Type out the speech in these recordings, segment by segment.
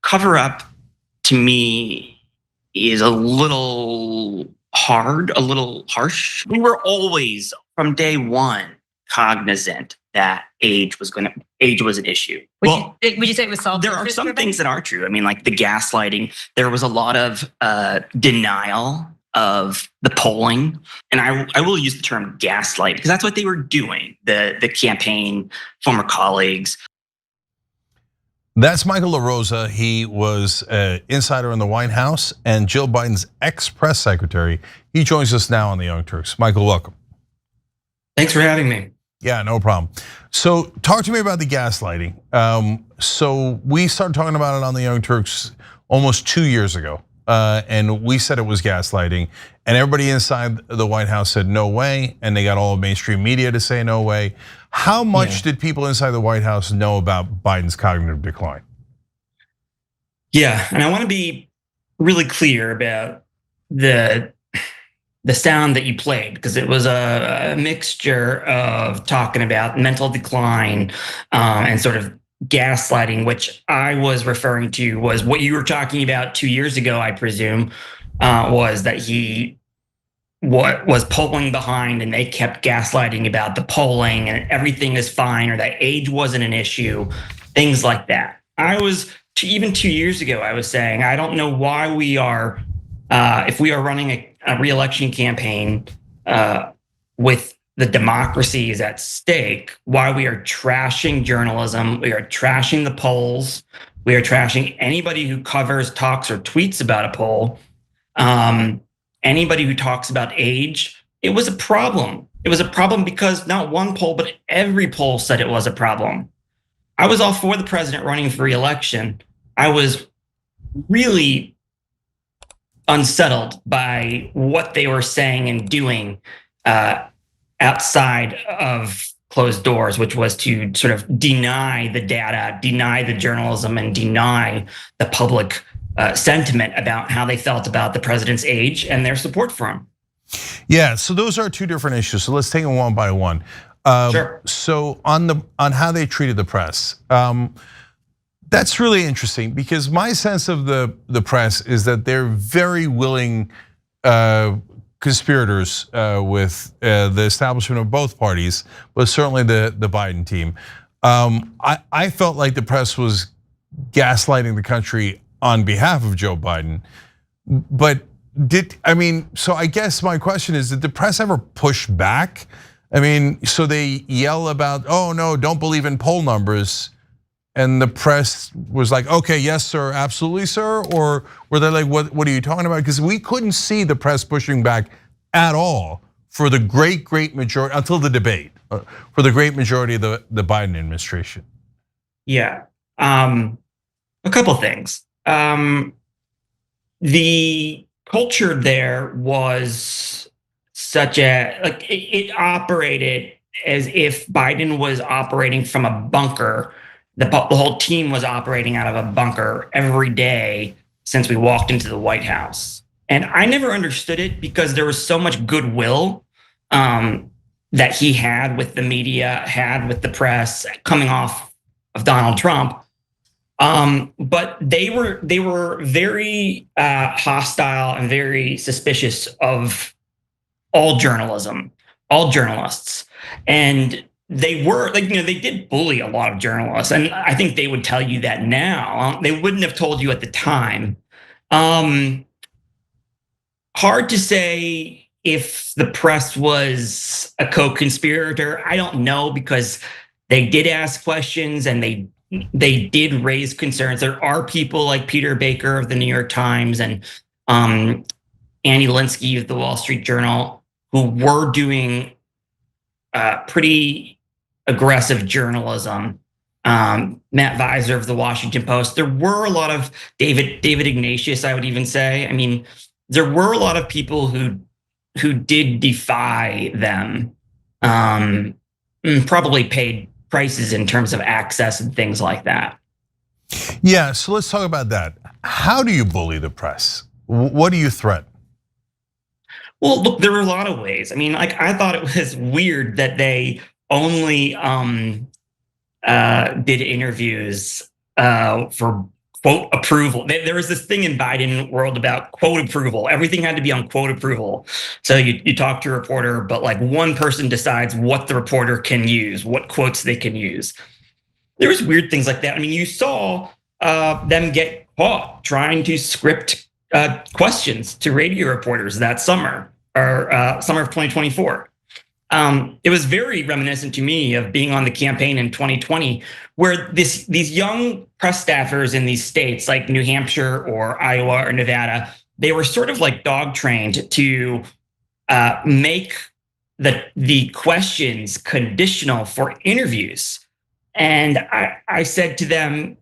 cover up to me is a little hard, a little harsh. We were always from day one cognizant that age was an issue. Would you say it was There are some things that are true. I mean, like the gaslighting, there was a lot of denial of the polling. And I will use the term gaslight because that's what they were doing, the campaign, former colleagues. That's Michael LaRosa. He was an insider in the White House and Jill Biden's ex-press secretary. He joins us now on the Young Turks. Michael, welcome. Thanks for having me. Yeah, no problem. So talk to me about the gaslighting. So we started talking about it on the Young Turks almost 2 years ago. And we said it was gaslighting, and everybody inside the White House said no way, and they got all of mainstream media to say no way. How much did people inside the White House know about Biden's cognitive decline? Yeah, and I want to be really clear about the sound that you played, because it was a mixture of talking about mental decline and sort of gaslighting, which I was referring to was what you were talking about 2 years ago, I presume, was that he was polling behind and they kept gaslighting about the polling and everything is fine, or that age wasn't an issue, things like that. Even 2 years ago, I was saying, I don't know why we are, if we are running a re-election campaign with the democracy is at stake, why we are trashing journalism, we are trashing the polls, we are trashing anybody who covers, talks, or tweets about a poll, anybody who talks about age. It was a problem. It was a problem because not one poll, but every poll said it was a problem. I was all for the president running for re-election. I was really unsettled by what they were saying and doing outside of closed doors, which was to sort of deny the data, deny the journalism, and deny the public sentiment about how they felt about the president's age and their support for him. Yeah, so those are two different issues. So let's take them one by one. Sure. So on how they treated the press, that's really interesting because my sense of the press is that they're very willing conspirators with the establishment of both parties, but certainly the Biden team. I felt like the press was gaslighting the country on behalf of Joe Biden, but so I guess my question is, did the press ever push back? I mean, so they yell about, oh no, don't believe in poll numbers. And the press was like, okay, yes, sir, absolutely, sir? Or were they like, what are you talking about? Because we couldn't see the press pushing back at all for the great majority, until the debate, for the great majority of the Biden administration. Yeah, a couple things. The culture there was such it operated as if Biden was operating from a bunker. The whole team was operating out of a bunker every day since we walked into the White House. And I never understood it because there was so much goodwill that he had with the media, had with the press coming off of Donald Trump. But they were very hostile and very suspicious of all journalism, all journalists. And they were they did bully a lot of journalists. And I think they would tell you that now. They wouldn't have told you at the time. Hard to say if the press was a co-conspirator. I don't know, because they did ask questions and they did raise concerns. There are people like Peter Baker of the New York Times and Annie Linsky of the Wall Street Journal who were doing pretty aggressive journalism. Matt Visor of the Washington Post. There were a lot of David Ignatius, I would even say. I mean, there were a lot of people who did defy them, probably paid prices in terms of access and things like that. Yeah, so let's talk about that. How do you bully the press? What do you threaten? Well, look, there were a lot of ways. I mean, I thought it was weird that they only did interviews for quote approval. There was this thing in Biden world about quote approval. Everything had to be on quote approval. So you talk to a reporter, but like one person decides what the reporter can use, what quotes they can use. There was weird things like that. I mean, you saw them get caught trying to script questions to radio reporters that summer or summer of 2024. It was very reminiscent to me of being on the campaign in 2020, where these young press staffers in these states like New Hampshire or Iowa or Nevada, they were sort of like dog trained to make the questions conditional for interviews. And I said to them,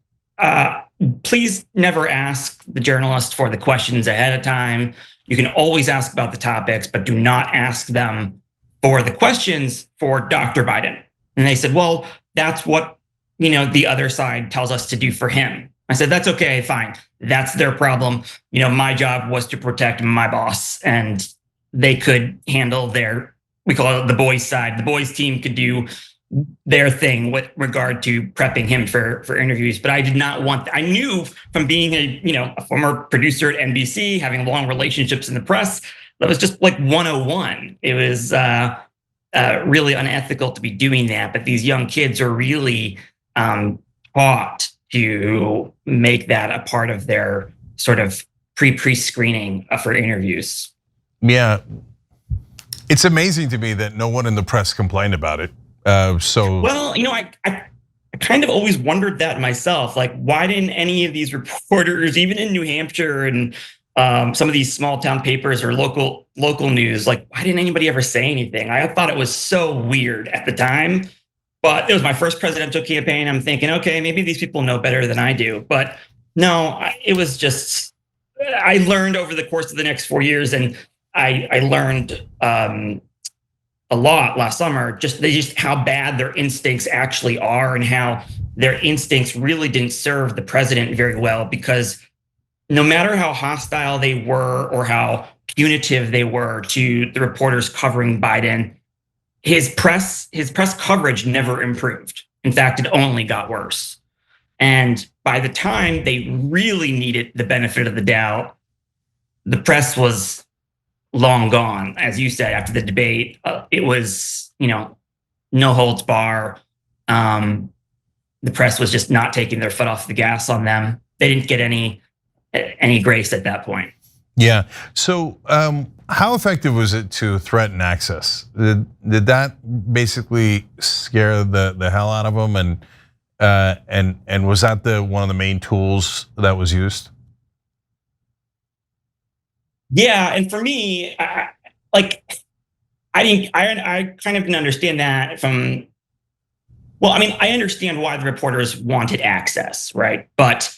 please never ask the journalist for the questions ahead of time. You can always ask about the topics, but do not ask them for the questions for Dr. Biden. And they said, well, that's what, the other side tells us to do for him. I said, that's okay, fine. That's their problem. My job was to protect my boss, and they could handle we call it the boys side. The boys team could do their thing with regard to prepping him for interviews. But I did not want, I knew from being a former producer at NBC, having long relationships in the press, that was just like 101. It was really unethical to be doing that. But these young kids are really taught to make that a part of their sort of pre-screening for interviews. Yeah. It's amazing to me that no one in the press complained about it. Well, I kind of always wondered that myself. Like, why didn't any of these reporters, even in New Hampshire and some of these small town papers or local news, like, why didn't anybody ever say anything? I thought it was so weird at the time, but it was my first presidential campaign. I'm thinking, okay, maybe these people know better than I do. But no, it was just, I learned over the course of the next 4 years, and I learned a lot last summer, just how bad their instincts actually are, and how their instincts really didn't serve the president very well, because no matter how hostile they were or how punitive they were to the reporters covering Biden, his press coverage never improved. In fact, it only got worse. And by the time they really needed the benefit of the doubt, the press was long gone. As you said, after the debate, it was, no holds bar. The press was just not taking their foot off the gas on them. They didn't get any grace at that point. Yeah. So how effective was it to threaten access? Did that basically scare the hell out of them? And was that one of the main tools that was used? Yeah, and for me, I kind of didn't understand that from. Well, I mean, I understand why the reporters wanted access, right? But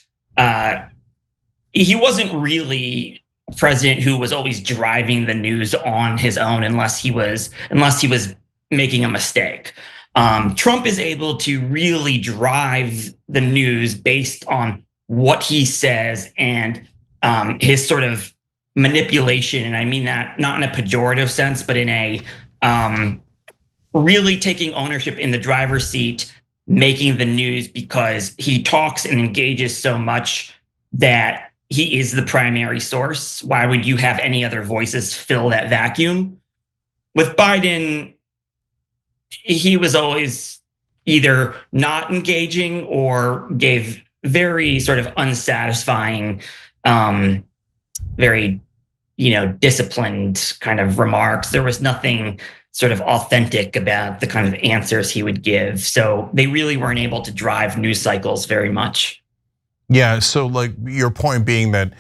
he wasn't really a president who was always driving the news on his own, unless he was making a mistake. Trump is able to really drive the news based on what he says and his sort of manipulation. And I mean that not in a pejorative sense, but in a really taking ownership in the driver's seat, making the news, because he talks and engages so much that he is the primary source. Why would you have any other voices fill that vacuum? With Biden, he was always either not engaging or gave very sort of unsatisfying, very, disciplined kind of remarks. There was nothing sort of authentic about the kind of answers he would give. So they really weren't able to drive news cycles very much. Yeah, so like your point being that,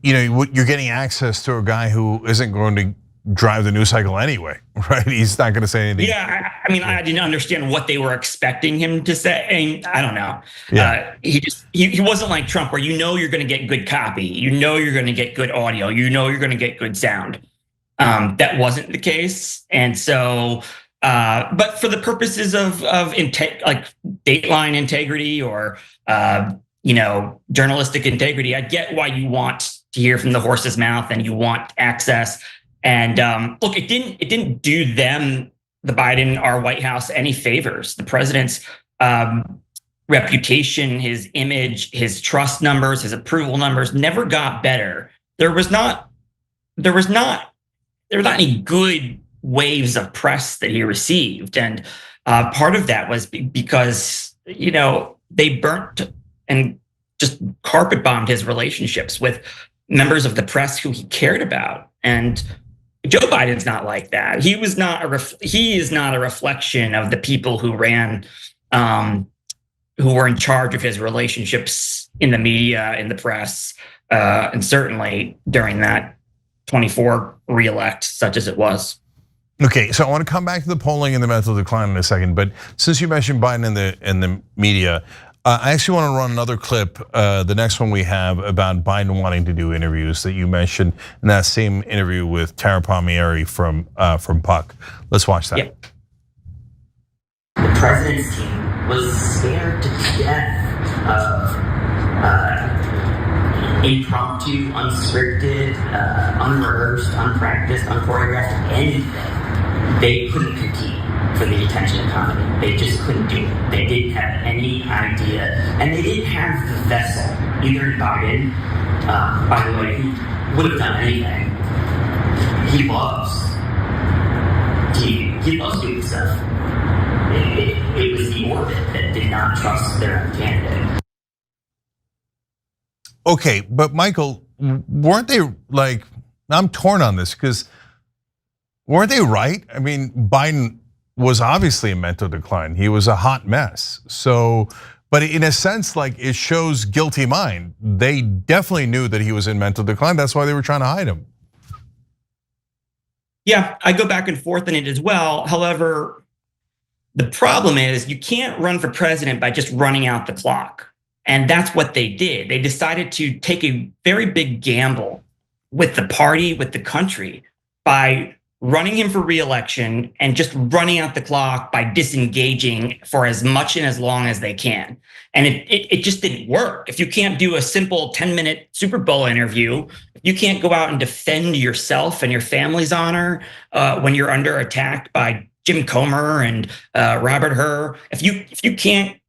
you're getting access to a guy who isn't going to drive the news cycle anyway, right? He's not going to say anything. Yeah, I mean, I didn't understand what they were expecting him to say. I don't know. Yeah. He wasn't like Trump, where you're going to get good copy, you're going to get good audio, you're going to get good sound. That wasn't the case, and so, but for the purposes of like Dateline integrity or journalistic integrity, I get why you want to hear from the horse's mouth and you want access. And look, it didn't do them, the Biden, our White House, any favors. The president's reputation, his image, his trust numbers, his approval numbers never got better. There was not any good waves of press that he received, and part of that was because they burnt and just carpet bombed his relationships with members of the press who he cared about. And Joe Biden's not like that. He is not a reflection of the people who ran, who were in charge of his relationships in the media, in the press, and certainly during that 24 reelect, such as it was. Okay, so I want to come back to the polling and the mental decline in a second, but since you mentioned Biden and the media, I actually want to run another clip, the next one we have, about Biden wanting to do interviews that you mentioned in that same interview with Tara Palmieri from Puck. Let's watch that. Yep. The president's team was scared to death of impromptu, unscripted, unrehearsed, unpracticed, unchoreographed, anything. They couldn't compete for the attention economy. They just couldn't do it. They didn't have any idea. And they didn't have the vessel, either Biden, by the way, who would have done anything. He loves TV. He loves doing stuff. It was the orbit that did not trust their own candidate. Okay, but Michael, weren't they like, I'm torn on this because weren't they right? I mean, Biden was obviously in mental decline. He was a hot mess. So, but in a sense, like, it shows guilty mind. They definitely knew that he was in mental decline. That's why they were trying to hide him. Yeah, I go back and forth on it as well. However, the problem is you can't run for president by just running out the clock. And that's what they did. They decided to take a very big gamble with the party, with the country, by running him for re-election and just running out the clock by disengaging for as much and as long as they can. And it just didn't work. If you can't do a simple 10-minute Super Bowl interview, you can't go out and defend yourself and your family's honor when you're under attack by Jim Comer and Robert Hur. If you can't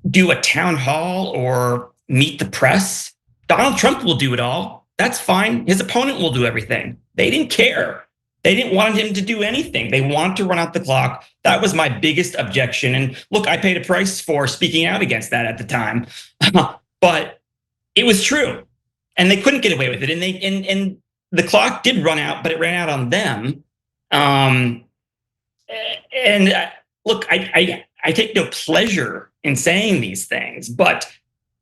do a town hall or meet the press, Donald Trump will do it all. That's fine. His opponent will do everything. They didn't care. They didn't want him to do anything. They wanted to run out the clock. That was my biggest objection. And look, I paid a price for speaking out against that at the time, but it was true, and they couldn't get away with it. And the clock did run out, but it ran out on them. Look, I take no pleasure in saying these things, but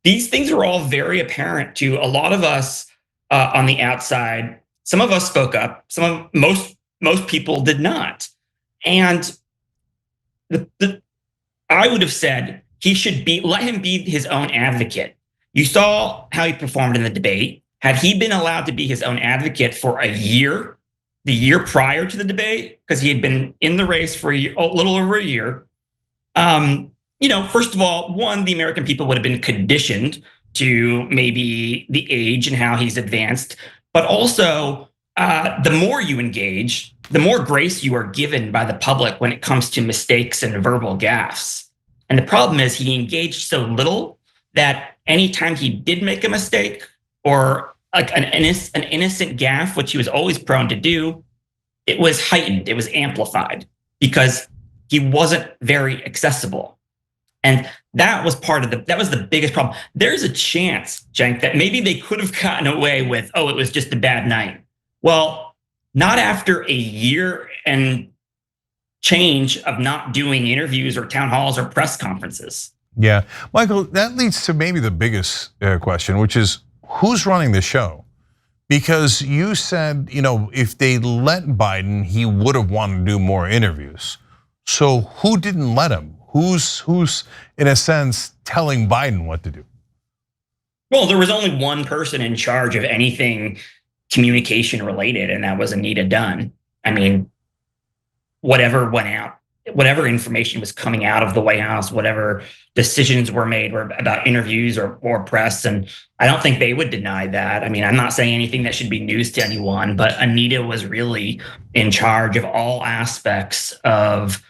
these things are all very apparent to a lot of us on the outside. Some of us spoke up. Most people did not. And I would have said he should let him be his own advocate. You saw how he performed in the debate. Had he been allowed to be his own advocate for a year, the year prior to the debate, because he had been in the race for a little over a year, first of all, the American people would have been conditioned to maybe the age and how he's advanced, but also the more you engage, the more grace you are given by the public when it comes to mistakes and verbal gaffes. And the problem is he engaged so little that anytime he did make a mistake or like an innocent gaffe, which he was always prone to do, it was heightened, it was amplified because he wasn't very accessible. And that was the biggest problem. There's a chance, Cenk, that maybe they could have gotten away with, it was just a bad night. Well, not after a year and change of not doing interviews or town halls or press conferences. Yeah, Michael, that leads to maybe the biggest question, which is who's running the show? Because you said, if they let Biden, he would have wanted to do more interviews. So who didn't let him? Who's in a sense telling Biden what to do? Well, there was only one person in charge of anything communication related, and that was Anita Dunn. I mean, whatever went out, whatever information was coming out of the White House, whatever decisions were made were about interviews or press. And I don't think they would deny that. I mean, I'm not saying anything that should be news to anyone, but Anita was really in charge of all aspects of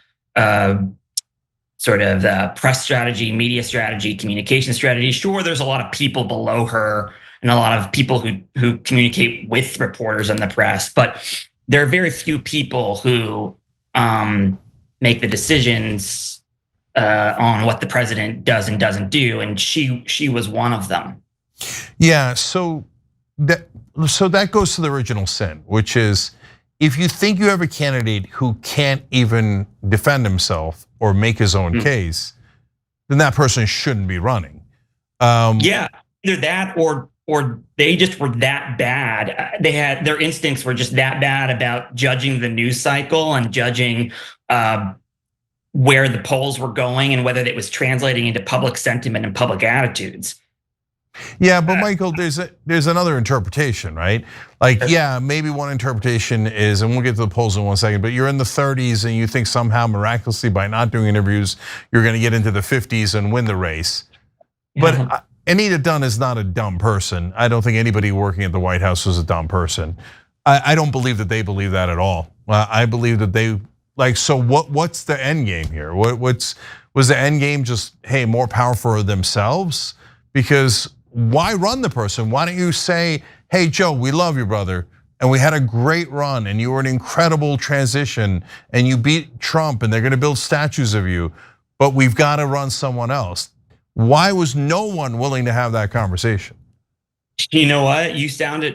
sort of press strategy, media strategy, communication strategy. Sure, there's a lot of people below her and a lot of people who communicate with reporters and the press, but there are very few people who make the decisions on what the president does and doesn't do, and she was one of them. Yeah, so that goes to the original sin, which is if you think you have a candidate who can't even defend himself or make his own case, then that person shouldn't be running. Yeah, either that or they just were that bad. They had their instincts were just that bad about judging the news cycle and judging where the polls were going and whether it was translating into public sentiment and public attitudes. Yeah, but Michael, there's another interpretation, right? Like, yeah, maybe one interpretation is, and we'll get to the polls in 1 second, but you're in the 30s and you think somehow miraculously by not doing interviews, you're gonna get into the 50s and win the race. But Anita Dunn is not a dumb person. I don't think anybody working at the White House was a dumb person. I don't believe that they believe that at all. I believe that they, like, so what's the end game here? Was the end game just, hey, more power for themselves? Because why run the person? Why don't you say, hey, Joe, we love you, brother, and we had a great run, and you were an incredible transition, and you beat Trump, and they're gonna build statues of you, but we've gotta run someone else. Why was no one willing to have that conversation? You know what? You sound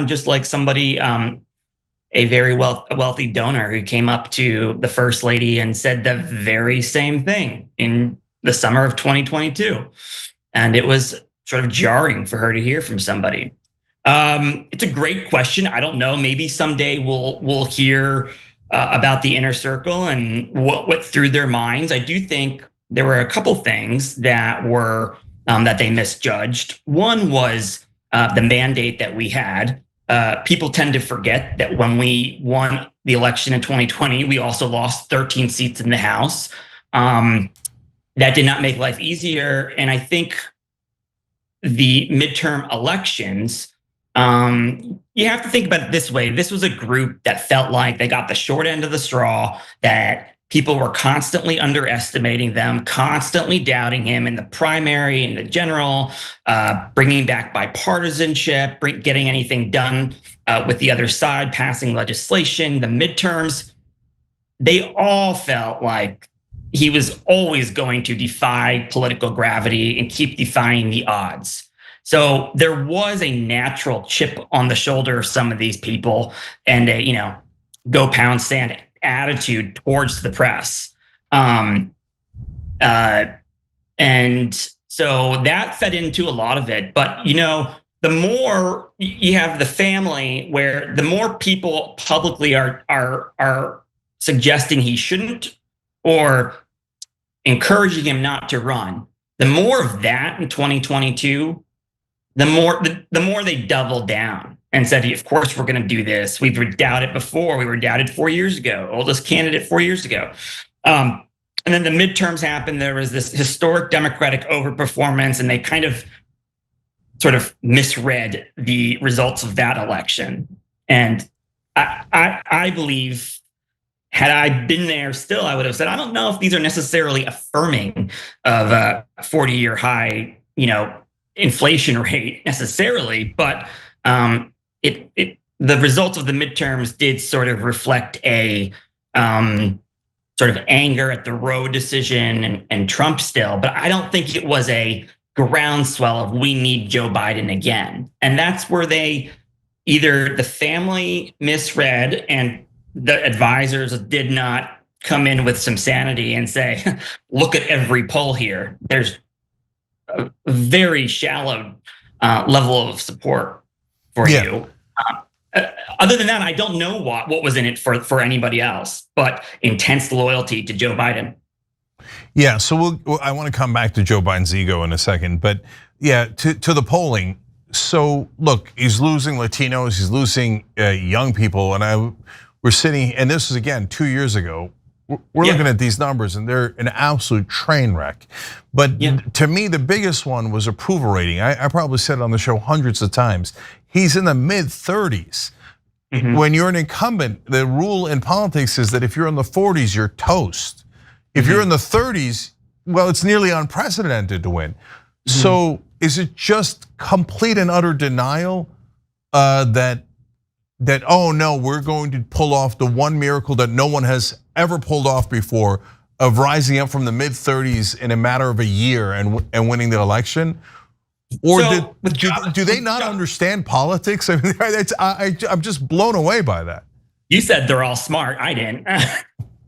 just like somebody, a very wealthy donor who came up to the first lady and said the very same thing in the summer of 2022. And it was sort of jarring for her to hear from somebody. It's a great question. I don't know. Maybe someday we'll hear about the inner circle and what went through their minds. I do think there were a couple things that were that they misjudged. One was the mandate that we had. People tend to forget that when we won the election in 2020, we also lost 13 seats in the House. That did not make life easier. And I think the midterm elections, you have to think about it this way. This was a group that felt like they got the short end of the straw, that people were constantly underestimating them, constantly doubting him in the primary, in the general, bringing back bipartisanship, getting anything done with the other side, passing legislation, the midterms. They all felt like he was always going to defy political gravity and keep defying the odds. So there was a natural chip on the shoulder of some of these people and a, go pound sand attitude towards the press. And so that fed into a lot of it. But, the more you have the family where the more people publicly are suggesting he shouldn't or encouraging him not to run, the more of that in 2022, the more they doubled down and said, of course, we're going to do this. We were doubted before. We were doubted 4 years ago, oldest candidate 4 years ago. And then the midterms happened. There was this historic Democratic overperformance, and they kind of sort of misread the results of that election. And I believe, had I been there still, I would have said, I don't know if these are necessarily affirming of a 40-year high, inflation rate necessarily, but the results of the midterms did sort of reflect a sort of anger at the Roe decision and Trump still, but I don't think it was a groundswell of we need Joe Biden again. And that's where either the family misread and the advisors did not come in with some sanity and say, look at every poll here. There's a very shallow level of support for you. Other than that, I don't know what was in it for anybody else, but intense loyalty to Joe Biden. Yeah, so I want to come back to Joe Biden's ego in a second, but yeah, to the polling. So look, he's losing Latinos, he's losing young people, and we're sitting, and this is again 2 years ago. We're looking at these numbers, and they're an absolute train wreck. But to me, the biggest one was approval rating. I probably said it on the show hundreds of times. He's in the mid-30s. When you're an incumbent, the rule in politics is that if you're in the 40s, you're toast. If you're in the 30s, well, it's nearly unprecedented to win. So is it just complete and utter denial that oh no, we're going to pull off the one miracle that no one has ever pulled off before of rising up from the mid-30s in a matter of a year and winning the election? Or do they not understand politics? I mean, I'm just blown away by that. You said they're all smart. I didn't.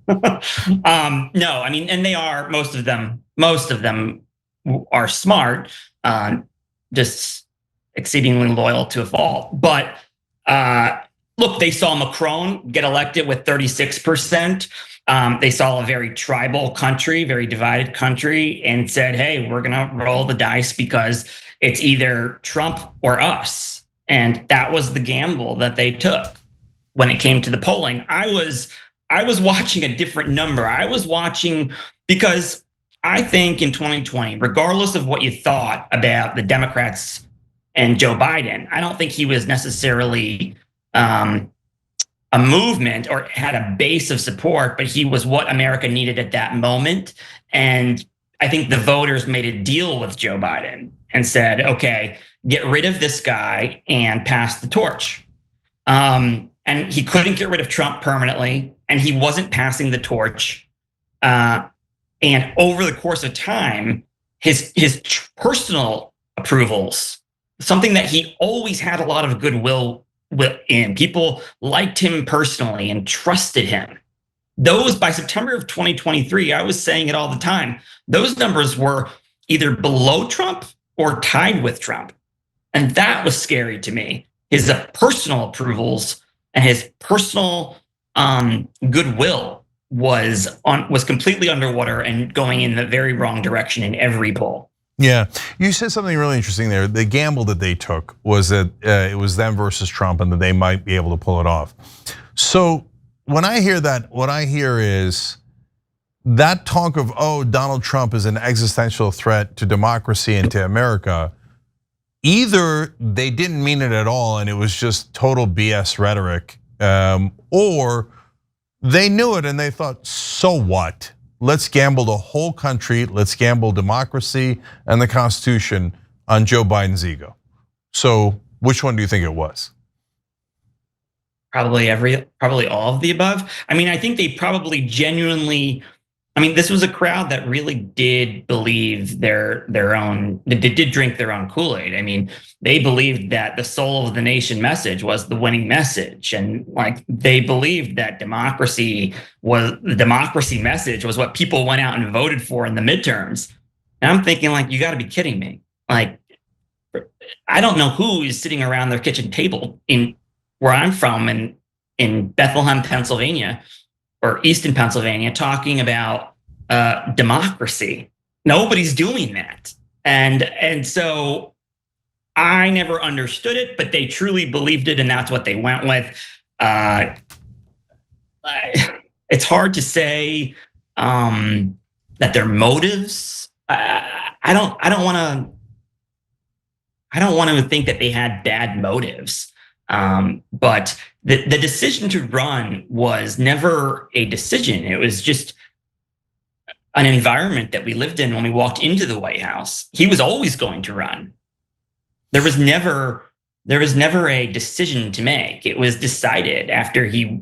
No, I mean, and they are, most of them are smart, just exceedingly loyal to a fault. But look, they saw Macron get elected with 36%. They saw a very tribal country, very divided country, and said, hey, we're gonna roll the dice because it's either Trump or us. And that was the gamble that they took when it came to the polling. I was watching a different number. I was watching, because I think in 2020, regardless of what you thought about the Democrats and Joe Biden, I don't think he was necessarily a movement or had a base of support, but he was what America needed at that moment. And I think the voters made a deal with Joe Biden and said, okay, get rid of this guy and pass the torch. And he couldn't get rid of Trump permanently, and he wasn't passing the torch. And over the course of time, his personal approvals, something that he always had a lot of goodwill in, people liked him personally and trusted him. Those, by September of 2023, I was saying it all the time, those numbers were either below Trump or tied with Trump. And that was scary to me. His personal approvals and his personal goodwill was completely underwater and going in the very wrong direction in every poll. Yeah, you said something really interesting there. The gamble that they took was that it was them versus Trump and that they might be able to pull it off. So when I hear that, what I hear is that talk of, oh, Donald Trump is an existential threat to democracy and to America. Either they didn't mean it at all and it was just total BS rhetoric, or they knew it and they thought, so what? Let's gamble the whole country, let's gamble democracy and the Constitution on Joe Biden's ego. So which one do you think it was? Probably all of the above. I mean, I think they probably genuinely, I mean, this was a crowd that really did believe their own, they did drink their own Kool-Aid. I mean, they believed that the soul of the nation message was the winning message. And like, they believed that the democracy message was what people went out and voted for in the midterms. And I'm thinking, like, you gotta be kidding me. Like, I don't know who is sitting around their kitchen table in where I'm from in Bethlehem, Pennsylvania, or Easton, Pennsylvania, talking about democracy. Nobody's doing that. And so I never understood it, but they truly believed it, and that's what they went with. It's hard to say that their motives. I don't want to think that they had bad motives. But the decision to run was never a decision. It was just an environment that we lived in when we walked into the White House. He was always going to run. There was never a decision to make. It was decided after he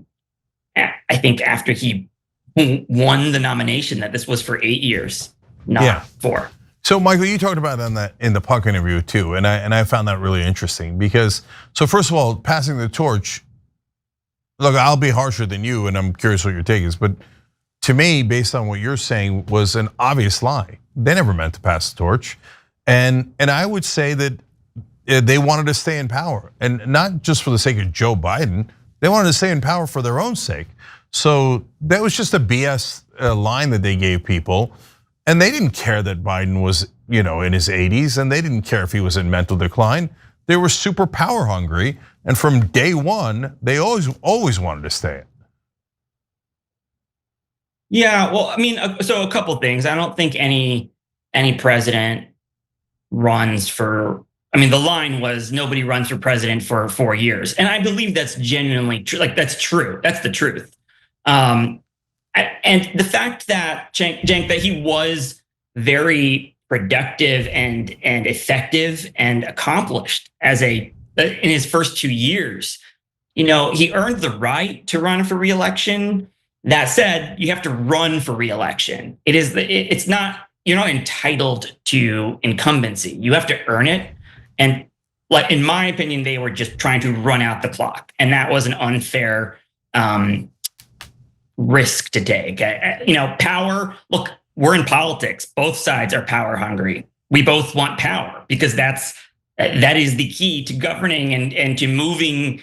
won the nomination that this was for 8 years, not 4. So, Michael, you talked about that in the Puck interview too, and I found that really interesting because, so first of all, passing the torch. Look, I'll be harsher than you, and I'm curious what your take is, but to me, based on what you're saying, was an obvious lie. They never meant to pass the torch, and I would say that they wanted to stay in power, and not just for the sake of Joe Biden. They wanted to stay in power for their own sake. So that was just a BS line that they gave people. And they didn't care that Biden was, in his 80s, and they didn't care if he was in mental decline. They were super power hungry, and from day one, they always wanted to stay in. Yeah, well, I mean, so a couple things. I don't think any president runs for. I mean, the line was nobody runs for president for 4 years, and I believe that's genuinely true. Like, that's true. That's the truth. And the fact that Cenk, that he was very productive and effective and accomplished in his first 2 years. He earned the right to run for reelection. That said, you have to run for reelection. It's not, you're not entitled to incumbency. You have to earn it. And like, in my opinion, they were just trying to run out the clock. And that was an unfair risk to take. Power, look, we're in politics. Both sides are power hungry. We both want power because that is the key to governing and to moving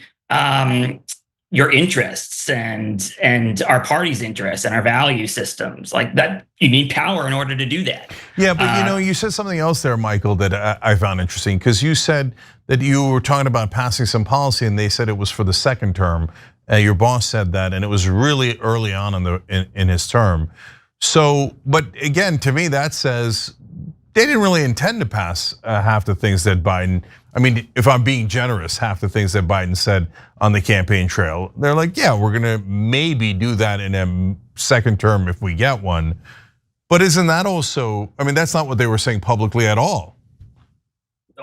your interests and our party's interests and our value systems. Like that, you need power in order to do that. Yeah, but you said something else there, Michael, that I found interesting, because you said that you were talking about passing some policy and they said it was for the second term. Your boss said that, and it was really early on in his term. So, but again, to me, that says they didn't really intend to pass half the things that Biden, I mean, if I'm being generous, half the things that Biden said on the campaign trail. They're like, yeah, we're gonna maybe do that in a second term if we get one. But isn't that also, I mean, that's not what they were saying publicly at all.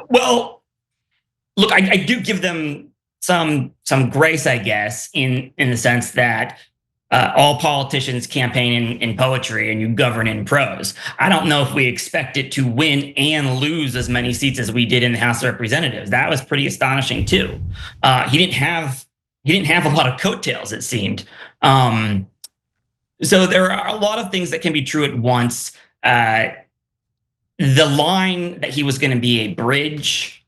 Well, look, I do give them some grace, I guess, in the sense that all politicians campaign in poetry and you govern in prose. I don't know if we expect it to win and lose as many seats as we did in the House of Representatives. That was pretty astonishing too. He didn't have a lot of coattails, it seemed. So there are a lot of things that can be true at once. The line that he was going to be a bridge.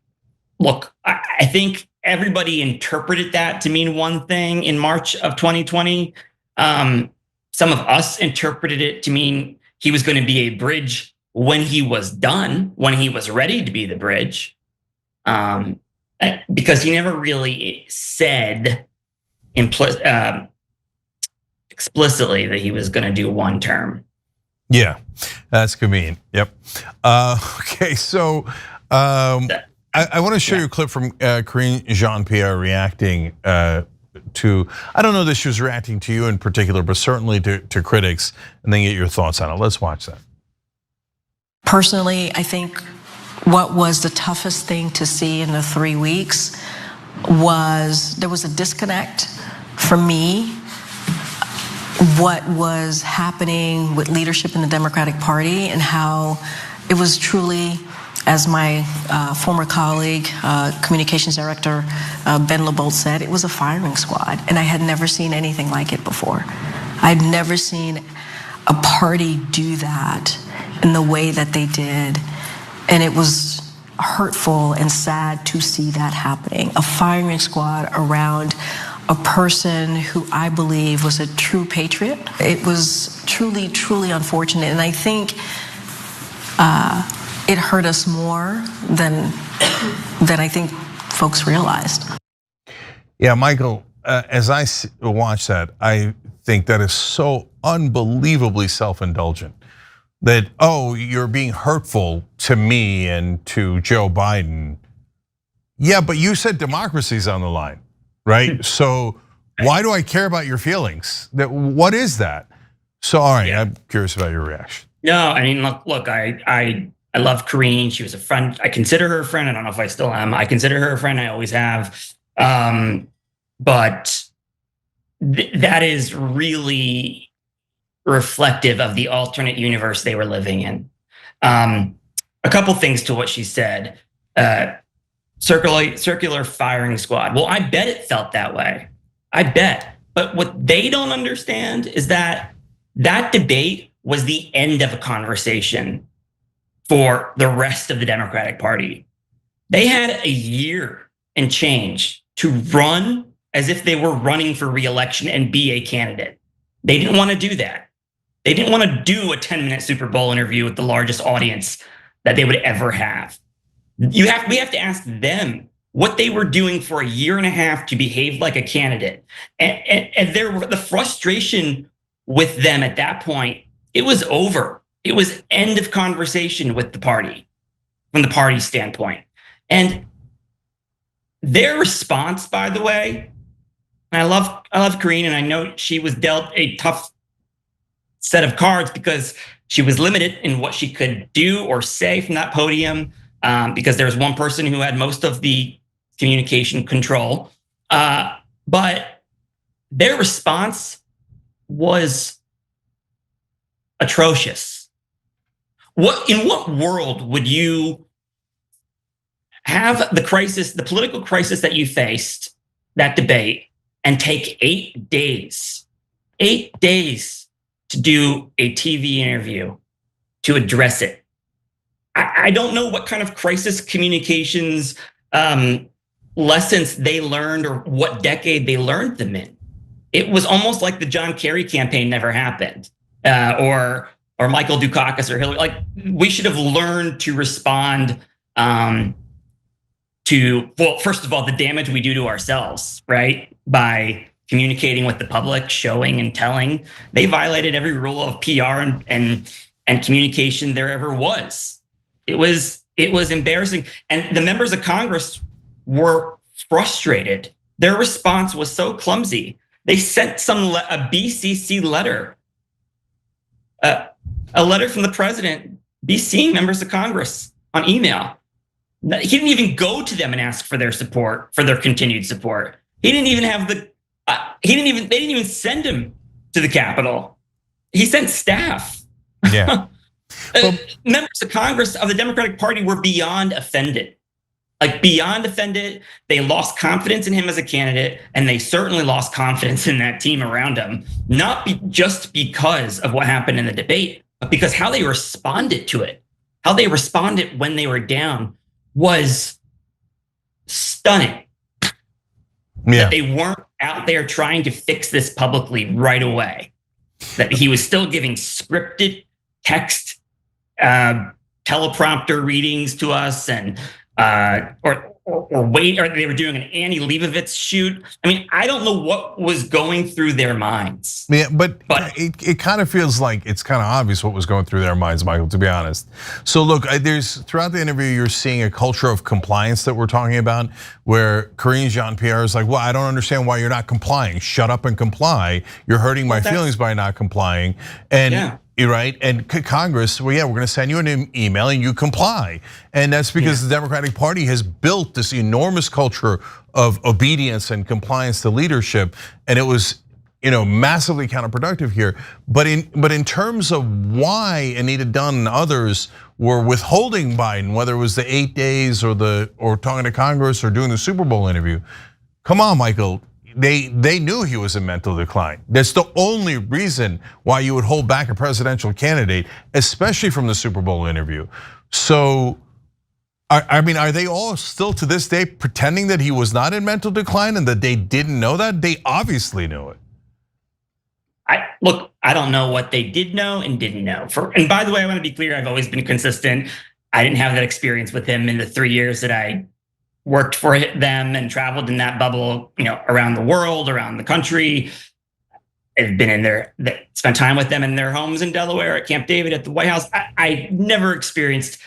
Look, I think everybody interpreted that to mean one thing in March of 2020. Some of us interpreted it to mean he was going to be a bridge when he was done, when he was ready to be the bridge, because he never really said explicitly that he was going to do one term. Yeah, that's convenient. Yep. Okay, so I want to show you a clip from Karine Jean-Pierre reacting to, I don't know that she was reacting to you in particular, but certainly to critics, and then get your thoughts on it. Let's watch that. Personally, I think what was the toughest thing to see in the 3 weeks was there was a disconnect for me. What was happening with leadership in the Democratic Party and how it was truly, as my former colleague, communications director Ben LeBolt said, it was a firing squad, and I had never seen anything like it before. I'd never seen a party do that in the way that they did, and it was hurtful and sad to see that happening. A firing squad around a person who I believe was a true patriot. It was truly, truly unfortunate, and I think it hurt us more than I think folks realized. Yeah, Michael, as I watch that, I think that is so unbelievably self-indulgent. That, oh, you're being hurtful to me and to Joe Biden. Yeah, but you said democracy's on the line, right? So why do I care about your feelings? What is that? So, all right, yeah. I'm curious about your reaction. No, I mean, look, I love Karine. She was a friend. I consider her a friend. I don't know if I still am. I consider her a friend. I always have. But that is really reflective of the alternate universe they were living in. A couple things to what she said. Circular firing squad. Well, I bet it felt that way. I bet. But what they don't understand is that debate was the end of a conversation for the rest of the Democratic Party. They had a year and change to run as if they were running for re-election and be a candidate. They didn't want to do that. They didn't want to do a 10-minute Super Bowl interview with the largest audience that they would ever have. We have to ask them what they were doing for a year and a half to behave like a candidate. And the frustration with them at that point, it was over. It was end of conversation with the party, from the party standpoint. And their response, by the way, and I love Karine, and I know she was dealt a tough set of cards because She was limited in what she could do or say from that podium because there was one person who had most of the communication control. But their response was atrocious. In what world would you have the crisis, the political crisis that you faced, that debate, and take 8 days to do a TV interview to address it? I don't know what kind of crisis communications lessons they learned or what decade they learned them in. It was almost like the John Kerry campaign never happened, or Michael Dukakis or Hillary. Like, we should have learned to respond to, well, first of all, the damage we do to ourselves, right? By communicating with the public, showing and telling. They violated every rule of PR and communication there ever was. It was embarrassing. And the members of Congress were frustrated. Their response was so clumsy. They sent a BCC letter, a letter from the president BCing members of Congress on email. He didn't even go to them and ask for their support, for their continued support. He didn't even have they didn't even send him to the Capitol. He sent staff. Yeah. Members of Congress of the Democratic Party were beyond offended. Like, beyond offended. They lost confidence in him as a candidate, and they certainly lost confidence in that team around him, not just because of what happened in the debate, but because how they responded to it, how they responded when they were down was stunning. Yeah. That they weren't out there trying to fix this publicly right away. That he was still giving scripted text teleprompter readings to us, and or they were doing an Annie Leibovitz shoot. I mean, I don't know what was going through their minds. Yeah, but it kind of feels like it's kind of obvious what was going through their minds, Michael, to be honest. So look, there's throughout the interview, you're seeing a culture of compliance that we're talking about, where Karine Jean-Pierre is like, well, I don't understand why you're not complying. Shut up and comply. You're hurting my feelings by not complying. And yeah. Right? And Congress, well, yeah, we're gonna send you an email and you comply. And that's because the Democratic Party has built this enormous culture of obedience and compliance to leadership. And it was, massively counterproductive here. But in terms of why Anita Dunn and others were withholding Biden, whether it was the 8 days or talking to Congress or doing the Super Bowl interview, come on, Michael. They knew he was in mental decline. That's the only reason why you would hold back a presidential candidate, especially from the Super Bowl interview. So, I mean, are they all still to this day pretending that he was not in mental decline and that they didn't know that? They obviously knew it. I don't know what they did know and didn't know. And by the way, I want to be clear, I've always been consistent. I didn't have that experience with him in the 3 years that I worked for them and traveled in that bubble, around the world, around the country. I've been in there, spent time with them in their homes in Delaware, at Camp David, at the White House. I never experienced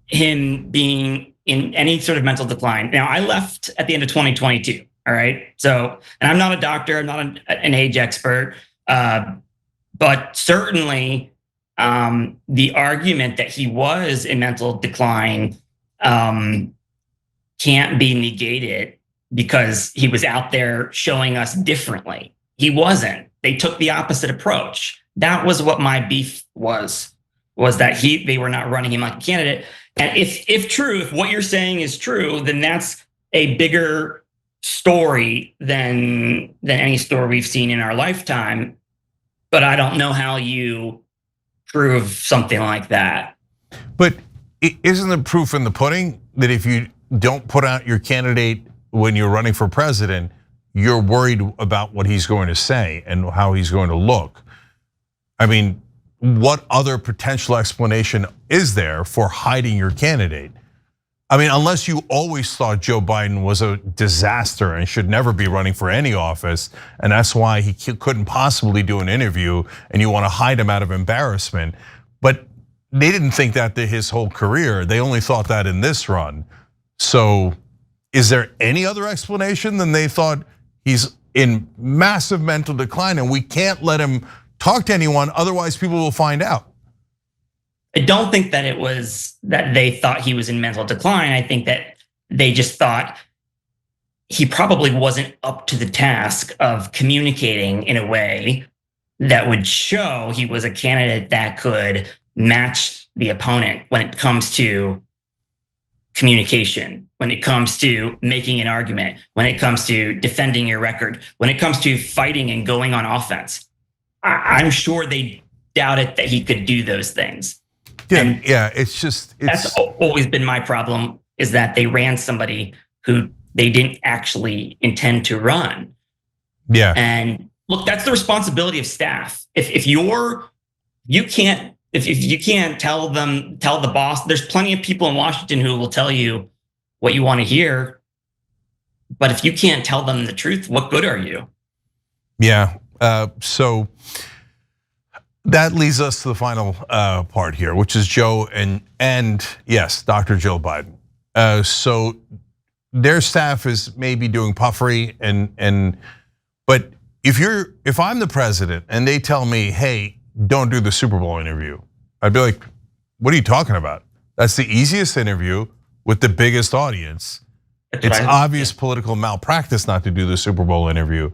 him being in any sort of mental decline. Now, I left at the end of 2022. All right. So, and I'm not a doctor, I'm not an age expert, but certainly the argument that he was in mental decline can't be negated because he was out there showing us differently. He wasn't. They took the opposite approach. That was what my beef was that they were not running him like a candidate. And if true, if what you're saying is true, then that's a bigger story than any story we've seen in our lifetime. But I don't know how you prove something like that. But isn't the proof in the pudding that if you don't put out your candidate when you're running for president, you're worried about what he's going to say and how he's going to look? I mean, what other potential explanation is there for hiding your candidate? I mean, unless you always thought Joe Biden was a disaster and should never be running for any office, and that's why he couldn't possibly do an interview, and you want to hide him out of embarrassment. But they didn't think that his whole career. They only thought that in this run. So is there any other explanation than they thought he's in massive mental decline and we can't let him talk to anyone, otherwise people will find out? I don't think that it was that they thought he was in mental decline. I think that they just thought he probably wasn't up to the task of communicating in a way that would show he was a candidate that could match the opponent when it comes to communication, when it comes to making an argument, when it comes to defending your record, when it comes to fighting and going on offense. I'm sure they doubted that he could do those things. Yeah, That's always been my problem, is that they ran somebody who they didn't actually intend to run. Yeah. And look, that's the responsibility of staff. If you can't tell the boss, there's plenty of people in Washington who will tell you what you want to hear. But if you can't tell them the truth, what good are you? Yeah. So that leads us to the final part here, which is Joe and yes, Dr. Jill Biden. So their staff is maybe doing puffery but if I'm the president and they tell me, hey, don't do the Super Bowl interview, I'd be like, what are you talking about? That's the easiest interview with the biggest audience. It's obvious political malpractice not to do the Super Bowl interview.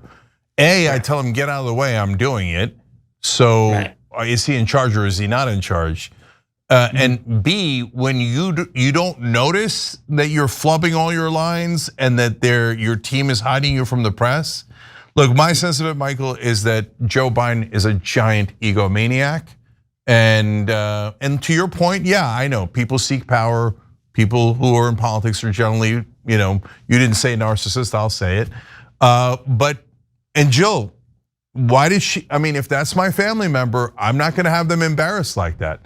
I tell him, get out of the way, I'm doing it. So is he in charge or is he not in charge? And B, when you don't notice that you're flubbing all your lines and that your team is hiding you from the press. Look, my sense of it, Michael, is that Joe Biden is a giant egomaniac. And to your point, yeah, I know people seek power. People who are in politics are generally, you didn't say narcissist, I'll say it. And Jill, why did she? I mean, if that's my family member, I'm not going to have them embarrassed like that.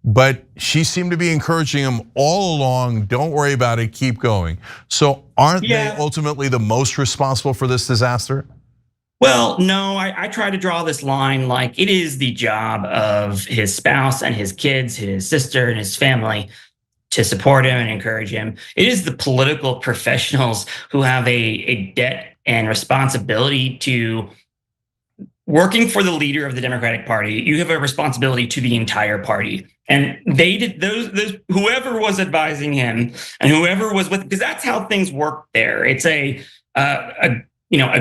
But she seemed to be encouraging him all along. Don't worry about it. Keep going. So aren't they ultimately the most responsible for this disaster? Well, no, I try to draw this line like it is the job of his spouse and his kids, his sister and his family to support him and encourage him. It is the political professionals who have a debt and responsibility to working for the leader of the Democratic Party. You have a responsibility to the entire party. And they did those whoever was advising him and whoever was with, because that's how things work there. It's a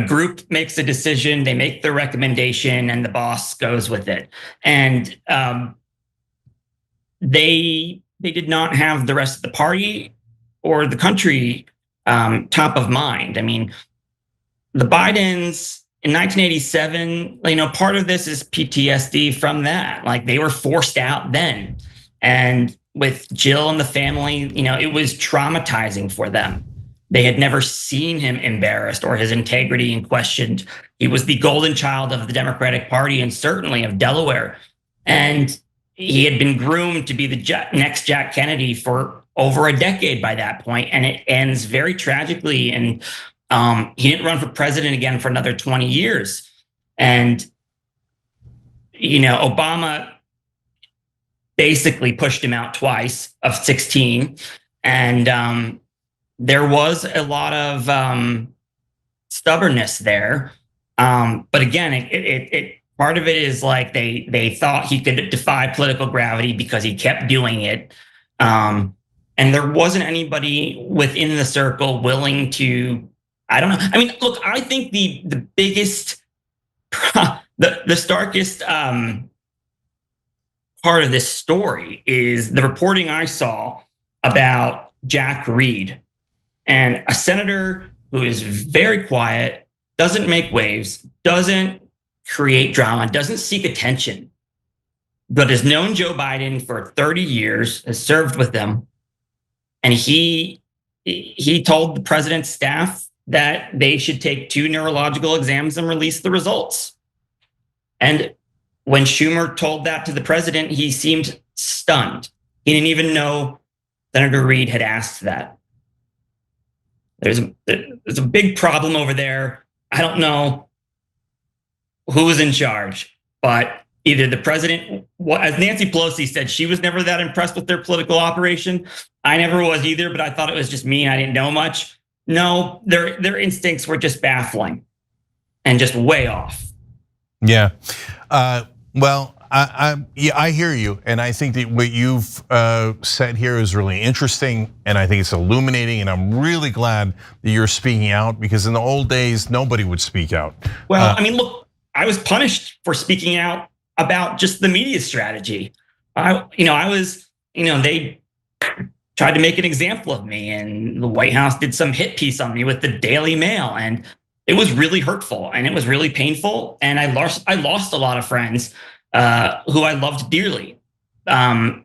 group makes a decision, they make the recommendation, and the boss goes with it. And they did not have the rest of the party or the country top of mind. I mean, the Bidens in 1987, part of this is PTSD from that. Like they were forced out then. And with Jill and the family, it was traumatizing for them. They had never seen him embarrassed or his integrity questioned. He was the golden child of the Democratic Party and certainly of Delaware. And he had been groomed to be the next Jack Kennedy for over a decade by that point. And it ends very tragically. And he didn't run for president again for another 20 years. And, Obama basically pushed him out twice of 16. And there was a lot of stubbornness there. But again, it part of it is like they thought he could defy political gravity because he kept doing it. And there wasn't anybody within the circle willing to, I don't know. I mean, look, I think the biggest, the starkest part of this story is the reporting I saw about Jack Reed, and a senator who is very quiet, doesn't make waves, doesn't create drama, doesn't seek attention, but has known Joe Biden for 30 years, has served with them. And he told the president's staff that they should take 2 neurological exams and release the results. And when Schumer told that to the president, he seemed stunned. He didn't even know Senator Reed had asked that. There's a big problem over there. I don't know who was in charge, but either the president, as Nancy Pelosi said, she was never that impressed with their political operation. I never was either, but I thought it was just me and I didn't know much. No, their instincts were just baffling and just way off. Yeah, well, I hear you, and I think that what you've said here is really interesting, and I think it's illuminating, and I'm really glad that you're speaking out, because in the old days, nobody would speak out. Well, I mean, look, I was punished for speaking out about just the media strategy. They tried to make an example of me, and the White House did some hit piece on me with the Daily Mail, and it was really hurtful and it was really painful, and I lost a lot of friends who I loved dearly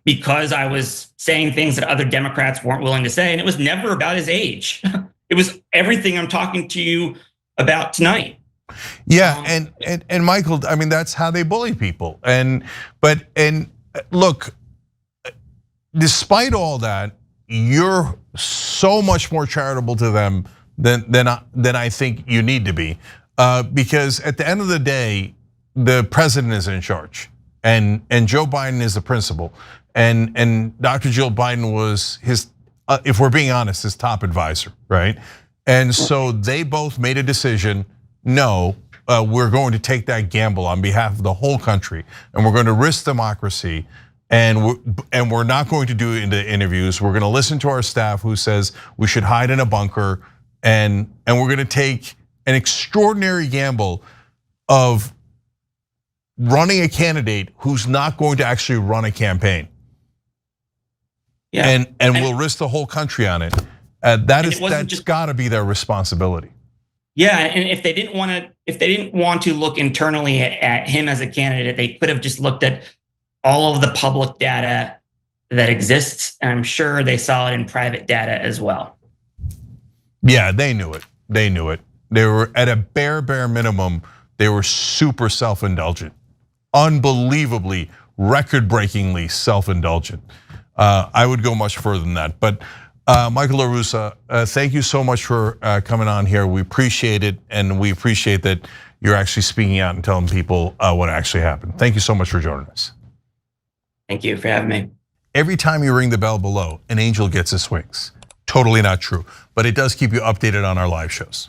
because I was saying things that other Democrats weren't willing to say, and it was never about his age. It was everything I'm talking to you about tonight. Yeah, and Michael, I mean, that's how they bully people. But look, despite all that, you're so much more charitable to them than I think you need to be, because at the end of the day, the president is in charge, and Joe Biden is the principal, and Dr. Jill Biden was his, if we're being honest, his top advisor, right? And so they both made a decision. No, we're going to take that gamble on behalf of the whole country, and we're going to risk democracy. And we're not going to do it in the interviews. We're going to listen to our staff who says we should hide in a bunker, and we're going to take an extraordinary gamble of running a candidate who's not going to actually run a campaign. Yeah, and we'll risk the whole country on it. That's got to be their responsibility. Yeah, and if they didn't want to look internally at him as a candidate, they could have just looked at all of the public data that exists, and I'm sure they saw it in private data as well. Yeah, they knew it. They knew it. They were at a bare minimum. They were super self-indulgent, unbelievably, record-breakingly self-indulgent. I would go much further than that. But Michael LaRussa, thank you so much for coming on here. We appreciate it, and we appreciate that you're actually speaking out and telling people what actually happened. Thank you so much for joining us. Thank you for having me. Every time you ring the bell below, an angel gets his wings. Totally not true, but it does keep you updated on our live shows.